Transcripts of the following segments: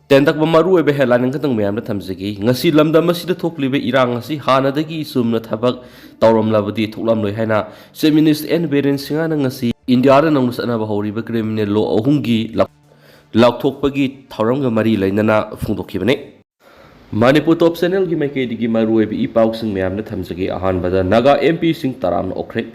Tentak mamaru ebe helan katang mayam na thamjagi ngasi lamdam asida thokliba erang asi hannadagi chumna thabak touramlabadi thoklamloi haina feminist and Biren singa ngasi India da nang sana ba horiba criminal law ahungi lakthokpagi thauramga mari lainana phungdokhibane Manipur top channel gi maike digi maru ebe ipau sing mayam na thamjagi ahan bada naga MP sing taram okre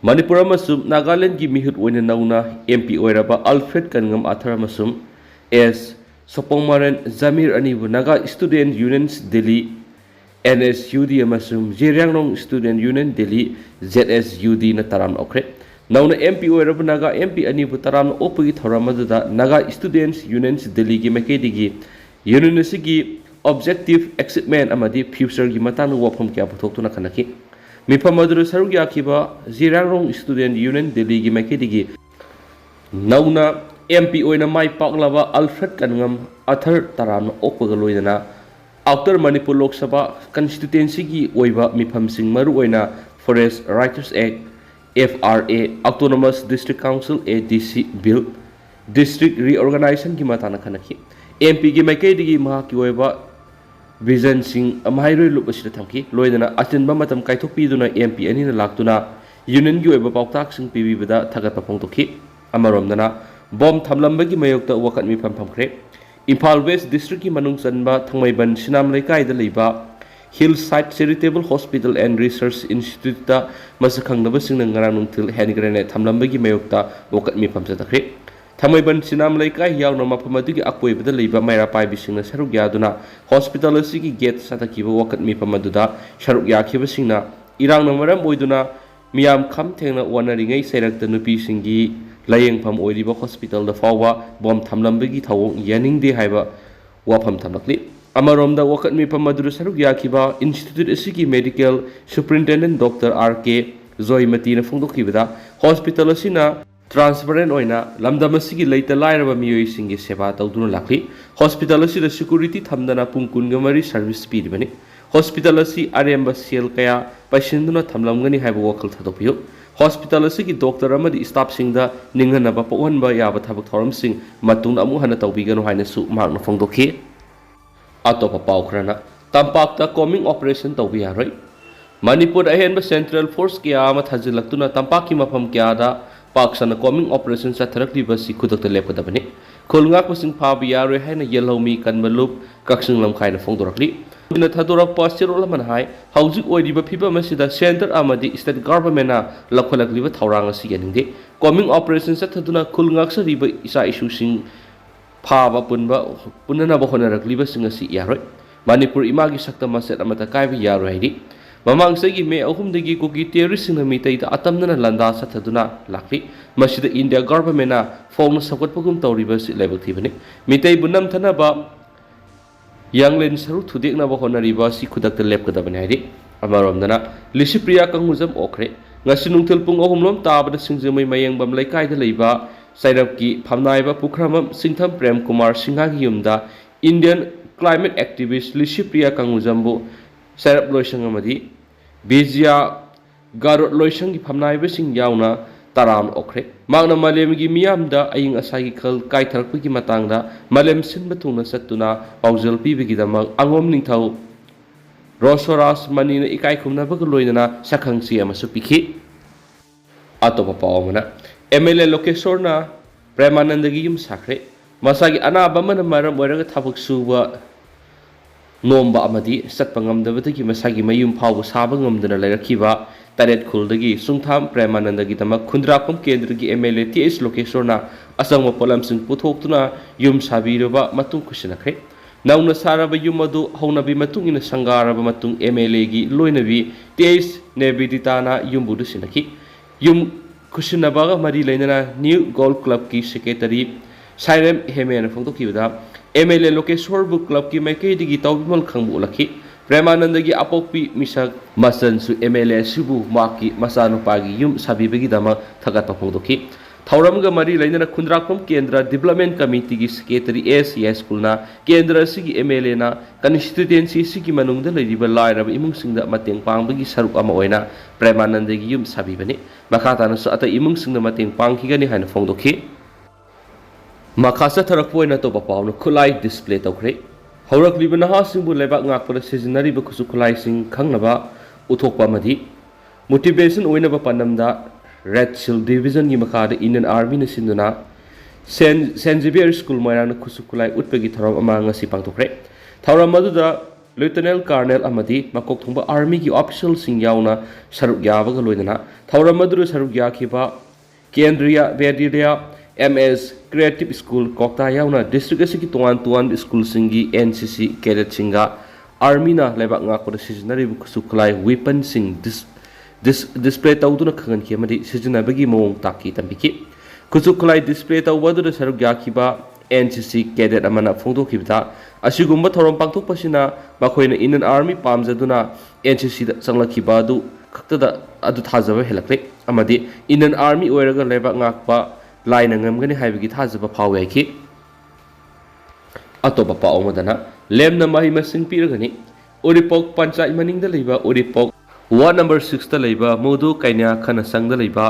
Manipur amasum Nagaland gi mihut oina nauna MP oiraba Alfred Kangam athar amasum as Sopongmaran Zamir Anibu Naga Student Unions Delhi NSUD amasum Jirangnong Student Union Delhi ZSUD na taram okre Nauna MP oiraba Naga MP Anibu taram opagi thoramadada Naga Students Unions Delhi gi makedigi University Objective Achievement amadi future gi matang wafam kya puthoktu na kanaki Mifam madru sarug yakiba Jirangnong Student Union Delhi gi makedigi Nauna MP oina mai paklaba Alfred Kangam athar taram okpagaloidana Outer Manipur Lok Sabha constituency gi oiba mifam sing maru oina Forest Writers Act FRA Autonomous District Council ADC Bill District Reorganization gi matana khanaki MP gi makai digi maha ki oiba vision sing amhairoi lup asida thamki loidana atinba matam kaithok piduna MP ani na laktuna union gi oiba pauktak sing pibi bada thagat papong tokhi amaromdana Bom thamlambagi mayokta wakat mi phamkre Imphal West District ki manung chanba thangmaiban sinam laikai da leiba Hillside Charitable Hospital and Research Institute ta masakhangdaba singna ngarang nungthil henigrene thamlambagi mayokta wakat mi phamsa takre thangmaiban sinam laikai yauna maphamadigi akoibada leiba maira pai bisingna saruk yaduna hospital asigi gate satakiba wakat mi phamaduda saruk yakhiba singna irang namaram oiduna miyam kham thengna wanaringai sairakta nupi singi layeng pham oiriba hospital da fawa bom thamlambagi thawong yaning de haiba wafam thamlakli amaromda wakat mi pham madru saruk yakiba institute asigi medical superintendent Dr. RK Zoimati na phungdokhibada hospital asina transparent oina lamdam asigi leita lairaba miyoi singi seba tawduna lakli hospital asida security thamdana pungkun gamari service pidibani hospital asi aremba sel kaya paisinduna thamlamgani haiba wakal thadokpiyo Hospital asigi doctor amadi staff singda ninghana ba pawanba yaba thabak thoram sing matung amu hana tawbigano haina su marna phongdokhi atopa paukrana tampakta coming operation tawbi yaroi Manipur ahenba central force kya ama thajilaktuna tampaki mafam kya da paksana coming operation sa tharakli basi khudakta lepkadabani khulngak pasing phabi yaroi haina yelhomi kanmalup kaksing lamkhaina phongdorakli Bina Thadurak Pasirol Manhai, Hauzik Oidiba Pipa Masida Center Amadi State Government Lakolak Liva Tauranga Siganinde, coming operations at Taduna Kulngaksa Riba Isa issue sing Pava Punba Punana Bohonarak Liva Singasi Yaroi, Manipur Imagi Sakta Maset Amatakai Yaroi, Mamang Sagi me Ahumdegi Kogi terrorists in the Mita Atamna Landa Sataduna Lakri, Masida India Government Phone Sakot Pugum Tauribas level Tivani, Mita Bunam Tanaba. Yang len saru thudik na bahona riba si khudak te lep kada banai amaromdana lisipriya kanguzam okre ngasi nungthil pung ahumlom tabada singjamai mayeng bam laikai da leiba sairap ki phamnaiba pukramam singtham prem kumar singha gi yumda Indian climate activist lisipriya kanguzambu sairap loisang amadi bezia garot loisang gi phamnaiba sing yauna taram okre magna malem gi miyamda aying asagi khal kai tharakpi gi matangda malem sinba thungna satuna paujal pi bigi damang angom ningthau rosoras manina ikai khumna bag loinana sakhangsi amasu pikhi atopa pawmana MLA lokesorna premananda gi yum sakre masagi anaba man maram oiraga thabak suba nomba amadi satpa ngamdabadagi masagi mayum phawbu saba ngamdana lairakhiba Taret Kuldagi, Sungtham Premanandagi Tamak Kundrapam Kendrigi MLA TS Lokesorna Asangma Polam Sing Puthokuna Yum Sabiruba Matung Kushinakre. Nauna Saraba Yumadu Honabi Matung in a Sangaraba Matung MLA Gi Loinavi TS Nebiditana Yumbudu Sinaki Yum Kushinabaga Marilena New Golf Club Ki Secretary Sirem Hemen Fontokiva MLA Lokesor Book Club Ki Make Digi Taubimal Kambu Laki. Premanandagi apokpi misak masan su MLA subu maki masano pagi yum sabibagi dama thagat papongdoki thauramga mari lainana khundrakpam kendra development committee gi secretary SES kulna kendra sigi MLA na constituency sigi manungda leiriba lairaba imung singda mateng pangbagi saruk ama oina Premanandagi yum sabibani makata na su ata imung singda mateng pangkhigani haina phongdoki Makasa tharakpo na to papaw no khulai display tawkhre haurakliba nahasingbu lebak ngakpada sizinariba khusu khulaising khangnaba uthokpa amadi motivation oinaba panamda Red Shield Division gi makhada Indian Army na sinduna Saint Xavier School moirang na khusu khulai utpagi tharam ama ngasi pangthokre thauram maduda Lieutenant Colonel amadi makok thongba Army gi official sing yauna saruk yabaga loidana thauram maduda saruk yakhiba Kendriya Vedya MS Creative School Kokta yauna district asigi tuan school singi NCC cadet singa Army na lebak ngakpada sizinari khusu khulai weapon sing display tawduna khangan ki amadi sizinabagi mawong taki tambiki khusu khulai display tawbadu saruk yakhiba NCC cadet amana phongdokhibda asigumba thorom pangthokpasina makhoina Indian Army pamjaduna NCC da sanglakhiba adu khaktada adu thajaba helakle amadi Indian Army oiraga lebak ngakpa line ngamgani haibagi thajaba phawe ki atopa paw madana lemna mahi masing piragani Uripok panchayat maningda leiba Uripok ward number 6 da leiba modu kaina khana sangda leiba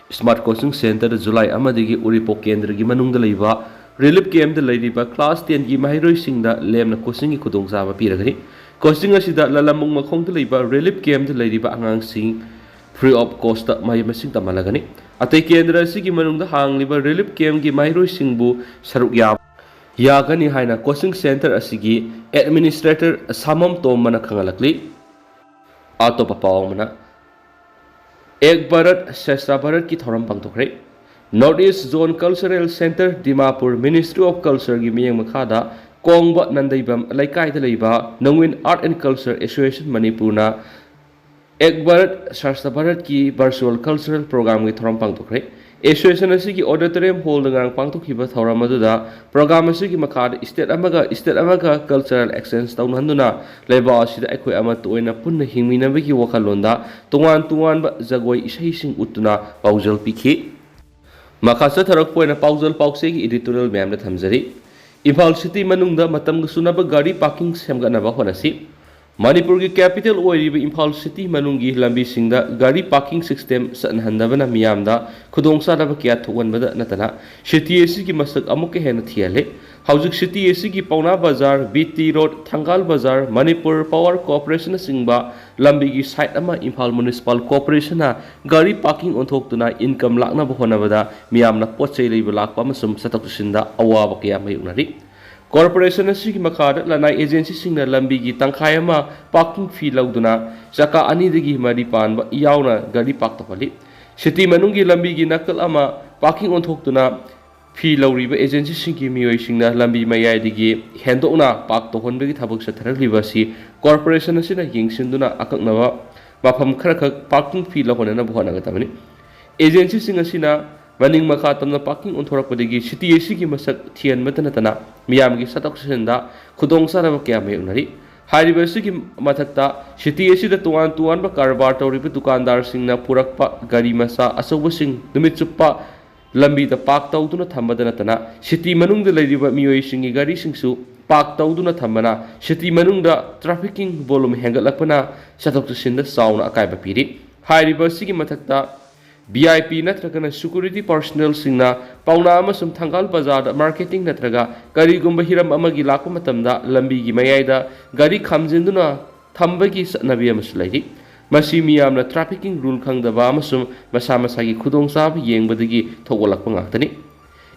smart coaching center da July amadigi Uripok kendra gi manungda leiba relief camp da leiba class 10 gi mahiroi singda lemna coaching gi khudong jaba piragani coaching asida lalamung makhong da leiba relief camp da leiba angang sing free of cost da mahi masing tamalagani atai kendra sigi manungda hangliba relief camp gi mahiroi singbu saruk yagani haina coaching center asigi administrator samam tomana khangalakli atopa pawmana ek bharat shashtra bharat ki thoram pangthokre North East Zone Cultural Center Dimapur Ministry of Culture gi miyeng makhada kongba nandaibam laikai da leiba Nongwin Art and Culture Association Manipurna ek bharat shashtra bharat ki virtual cultural program gi thoram pangthokre Association asigi auditorium hall ngang pangthokhiba thoram aduda program asigi makhada state amaga cultural exchange tawnhanduna leiba asida ekhoi ama toina punna hingminabagi wakhalonda tungan ba jagoi isai sing utuna paujal pikhi makhasa tharak poina paujal paukse gi editorial ma'am na thamjari Imphal city manungda matam sunaba gari parking semganaba honasi Manipur ki capital oiriba Imphal city manungi lambi singda gari parking system sanhandabana miyamda khudongsa daba kya thoganbada natana city ac ki masak amuke hena thiale haujuk city ac ki pauna bazar BT road Thangal bazar Manipur power corporation singba lambi ki site ama Imphal municipal corporation na gari parking onthoktuna income lakna bahonabada miyamna pochai leiba lakpa masum satak sinda awaba kya mayunari Corporation asigi makhada lanai agency singna lambi gi tangkhai ama parking fee lauduna jaka ani dagi mari panba yauna gari park topali city manungi lambi gi nakal ama parking onthoktuna fee lauriba agency singi miyoi singna lambi mayai digi hendokna park to honbegi thabak satharakliba si corporation asina yingsinduna akaknawa mafam kharakhak parking fee lahonana bhona gatamani agency singasina Maning makatamna parking onthorakpadagi city AC gi masak thian matanatana miyam gi satak senda khudong saraba kya mayunari hariba sigi mathakta city AC da tuan ba karbar tawriba dukandar singna purakpa gari masa asoba sing numit chuppa lambi da park tawduna thambadanatana city manungda leiriba miyoi singi gari singsu park tawduna thambana city manungda trafficking volume hengatlakpana satak senda sauna akaiba piri hariba sigi mathakta VIP natragana security personnel singna pauna amasum Thangal bazar marketing natraga gari gumba hiram amagi lakpa matamda lambi gi mayaida gari khamjinduna thambagi satnabi amasulai masi miyamna trafficking rule khangdaba amasum masa masagi khudongsa yengbadagi thogolakpa ngaktani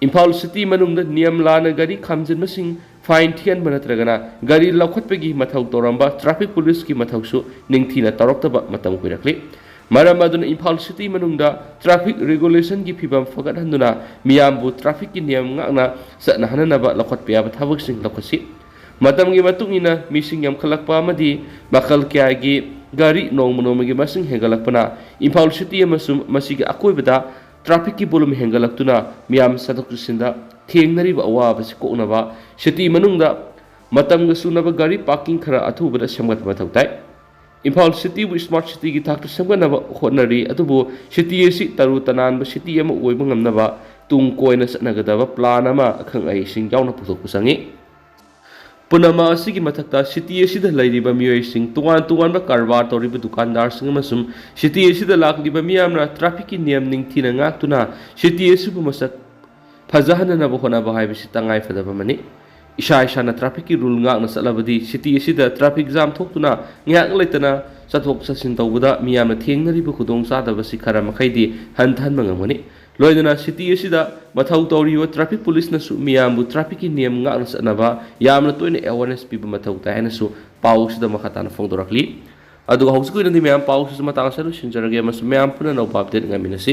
Imphal city manungda niyam lana gari khamjinmasing fine thian banatragana gari lakhotpagi mathau toramba traffic police ki mathausu ningthina toroktaba matam kuirakli Maram aduna Imphal city manungda traffic regulation gi phibam fagat handuna miyambu traffic ki niyam ngakna satna hananaba lakhot pya thabak sing lakhosi matam gi matungina mising yam khalakpa amadi bakal kya gi gari nongmonom gi masing hengalakpana Imphal city amasum masigi akoibada traffic ki volume hengalaktuna miyam sadak sinda thengnari ba awa basi koknaba city manungda matam ga sunaba gari parking khara athubada semgat mathautai Imphal city bu smart city gi thakta semganaba honari atubu city asi taru tanan ba city ama oiba ngamnaba tung koina satnagadaba plan ama akhang ai sing yauna puthok pusangi punama asigi mathakta city asi da lairiba miyoi sing tuan ba karbar toriba dukandar sing amasum city asi da lakliba miyamna traffic ki niyam ningthina ngaktuna city asi bu masak ꯐꯖꯍꯟꯅꯕ ꯍꯣꯠꯅꯕ ꯍꯥꯏꯕꯁꯤ ꯇꯉꯥꯏ ꯐꯗꯕ ꯑꯃꯅꯤ ꯏꯁꯥ ꯏꯁꯥꯅ ꯇ꯭ꯔꯥꯐꯤꯛꯀꯤ rule ꯉꯥꯛꯅ ꯆꯠꯂꯕꯗꯤ city ꯑꯁꯤꯗ traffic jam ꯊꯣꯛꯇꯨꯅ ꯉꯥꯏꯍꯥꯛ ꯂꯩꯇꯅ ꯆꯠꯊꯣꯛ ꯆꯠꯁꯤꯟ ꯇꯧꯕꯗ ꯃꯤꯌꯥꯝꯅ ꯊꯦꯡꯅꯔꯤꯕ ꯈꯨꯗꯣꯡꯆꯥꯗꯕꯁꯤ ꯈꯔ ꯃꯈꯩꯗꯤ ꯍꯟꯊꯍꯟꯕ ꯉꯝꯒꯅꯤ ꯂꯣꯏꯅꯅ ꯁꯤꯇꯤ ꯑꯁꯤꯗ ꯃꯊꯧ ꯇꯧꯔꯤꯕ ꯇ꯭ꯔꯥꯐꯤꯛ ꯄꯨꯂꯤꯁꯅꯁꯨ ꯃꯤꯌꯥꯝꯕꯨ ꯇ꯭ꯔꯥꯐꯤꯛꯀꯤ ꯅꯤꯌꯝ ꯉꯥꯛꯅ ꯆꯠꯅꯕ ꯌꯥꯝꯅ ꯇꯣꯏꯅ ꯑꯦꯋꯥꯔꯅꯦꯁ ꯄꯤꯕ ꯃꯊꯧ ꯇꯥꯏ ꯍꯥꯏꯅꯁꯨ ꯄꯥꯎ ꯑꯁꯤꯗ ꯃꯈꯥ ꯇꯥꯅ ꯐꯣꯡꯗꯣꯔꯛꯂꯤ ꯑꯗꯨꯒ ꯍꯧꯖꯤꯛꯀꯤ ꯑꯣꯏꯅꯗꯤ ꯃꯌꯥꯝ ꯄꯥꯎ ꯑꯁꯤꯁꯨ ꯃꯇꯥꯡ ꯑꯁꯤꯗ ꯂꯣꯏꯁꯤꯟꯖꯔꯒꯦ ꯑꯃꯁꯨꯡ ꯃꯌꯥꯝ ꯄꯨꯟꯅ ꯅꯧꯕ ꯑꯞꯗꯦꯠ ꯉꯥꯏꯃꯤꯟꯅꯁꯤ